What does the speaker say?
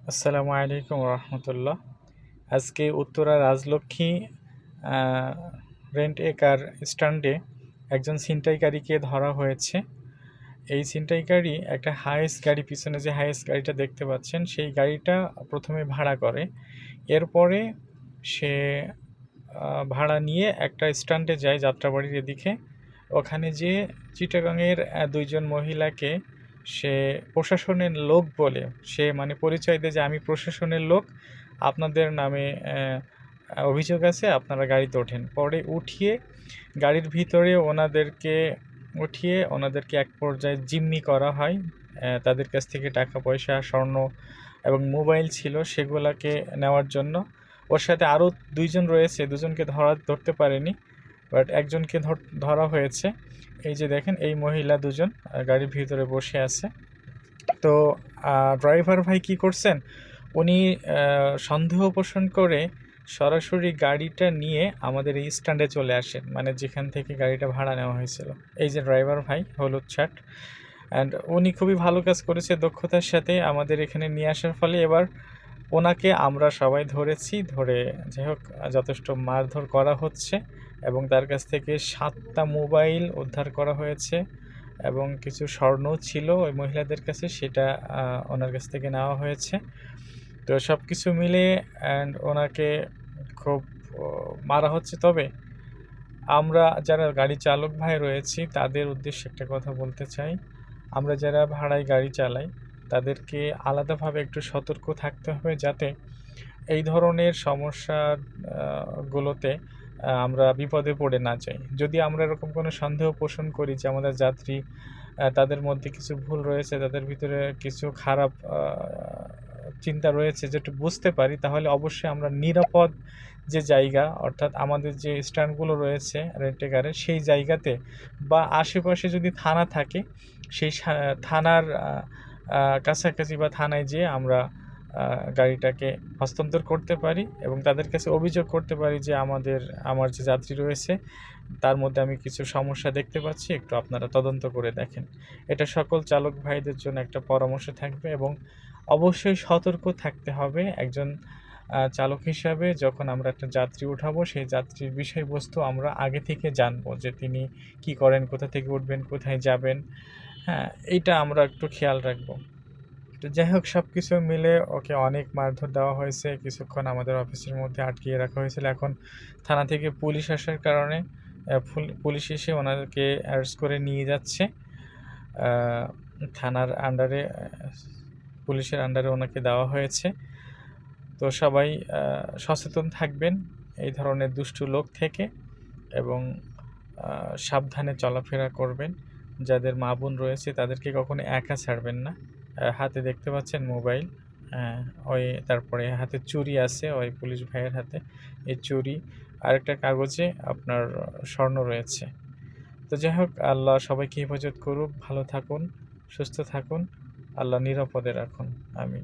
আসসালামু আলাইকুম রহমতুল্লাহ। আজকে উত্তরা রাজলক্ষ্মী রেন্ট এ কার স্ট্যান্ডে একজন ছিনতাইকারীকে ধরা হয়েছে। এই ছিনতাইকারী একটা হাইস গাড়ি, পিছনে যে হাইস গাড়িটা দেখতে পাচ্ছেন সেই গাড়িটা প্রথমে ভাড়া করে। এরপরে সে ভাড়া নিয়ে একটা স্ট্যান্ডে যায় যাত্রাবাড়ির এদিকে। ওখানে যে চিটাগাংয়ের দুইজন মহিলাকে সে প্রশাসনের লোক বলে, সে মানে পরিচয় দেয় যে আমি প্রশাসনের লোক, আপনাদের নামে অভিযোগ আছে, আপনারা গাড়িতে ওঠেন। পরে গাড়ির ভিতরে ওনাদেরকে এক পর্যায়ে জিম্মি করা হয়। তাদের কাছ থেকে টাকা পয়সা, স্বর্ণ এবং মোবাইল ছিল, সেগুলোকে নেওয়ার জন্য। ওর সাথে আরও দুইজন রয়েছে, দুজনকে ধরতে পারেনি, বাট একজনকে ধরা হয়েছে। এই যে দেখেন, এই মহিলা দুজন গাড়ির ভিতরে বসে আছে। তো ড্রাইভার ভাই কি করছেন, উনি সন্দেহ পোষণ করে সরাসরি গাড়িটা নিয়ে আমাদের এই স্ট্যান্ডে চলে আসেন, মানে যেখান থেকে গাড়িটা ভাড়া নেওয়া হয়েছিল। এই যে ড্রাইভার ভাই, হলুদ শার্ট, অ্যান্ড উনি খুবই ভালো কাজ করেছে দক্ষতার সাথে আমাদের এখানে নিয়ে আসার ফলে এবার ওনাকে আমরা সবাই ধরে যাই হোক যথেষ্ট মারধর করা হচ্ছে এবং তার কাছ থেকে 7টা মোবাইল উদ্ধার করা হয়েছে এবং কিছু স্বর্ণও ছিল ওই মহিলাদের কাছে, সেটা ওনার কাছ থেকে নেওয়া হয়েছে। তো সব কিছু মিলে অ্যান্ড ওনাকে খুব মারা হচ্ছে। তবে আমরা যারা গাড়ি চালক ভাই রয়েছি তাদের উদ্দেশ্যে একটা কথা বলতে চাই, আমরা যারা ভাড়ায় গাড়ি চালাই তাদেরকে আলাদাভাবে একটু সতর্ক থাকতে হবে, যাতে এই ধরনের সমস্যাগুলোতে আমরা বিপদে পড়ে না যাই। যদি আমরা এরকম কোনো সন্দেহ পোষণ করি যে আমাদের যাত্রী, তাদের মধ্যে কিছু ভুল রয়েছে, তাদের ভিতরে কিছু খারাপ চিন্তা রয়েছে, যেটা বুঝতে পারি, তাহলে অবশ্যই আমরা নিরাপদ যে জায়গা, অর্থাৎ আমাদের যে স্ট্যান্ডগুলো রয়েছে রেন্টেকারের, সেই জায়গাতে বা আশেপাশে যদি থানা থাকে সেই থানার কাছাকাছি বা থানায় যেয়ে আমরা গাড়িটাকে হস্তান্তর করতে পারি এবং তাদের কাছে অভিযোগ করতে পারি যে আমার যে যাত্রী রয়েছে তার মধ্যে আমি কিছু সমস্যা দেখতে পাচ্ছি, একটু আপনারা তদন্ত করে দেখেন। এটা সকল চালক ভাইদের জন্য একটা পরামর্শ থাকবে এবং অবশ্যই সতর্ক থাকতে হবে একজন চালক হিসাবে। যখন আমরা একটা যাত্রী উঠাবো, সেই যাত্রীর বিষয়বস্তু আমরা আগে থেকে জানবো, যে তিনি কি করেন, কোথা থেকে উঠবেন, কোথায় যাবেন। হ্যাঁ, এইটা আমরা একটু খেয়াল রাখবো। তো যাই হোক, সব কিছু মিলে ওকে অনেক মারধর দেওয়া হয়েছে, কিছুক্ষণ আমাদের অফিসের মধ্যে আটকিয়ে রাখা হয়েছিল। এখন থানা থেকে পুলিশ আসার কারণে পুলিশ এসে ওনাদেরকে অ্যারেস্ট করে নিয়ে যাচ্ছে থানার আন্ডারে, পুলিশের আন্ডারে ওনাকে দেওয়া হয়েছে। তো সবাই সচেতন থাকবেন এই ধরনের দুষ্টু লোক থেকে এবং সাবধানে চলাফেরা করবেন। যাদের মা বোন রয়েছে তাদেরকে কখনো একা ছাড়বেন না। হাতে দেখতে পাচ্ছেন মোবাইল, ওই তারপরে হাতে চুড়ি আছে ওই পুলিশ ভাইয়ের হাতে, এই চুড়ি, আরেকটা কাগজে আপনার স্বর্ণ রয়েছে। তো যাই হোক, আল্লাহ সবাইকে হেফাজত করুক, ভালো থাকুন, সুস্থ থাকুন, আল্লাহ নিরাপদে রাখুন, আমিন।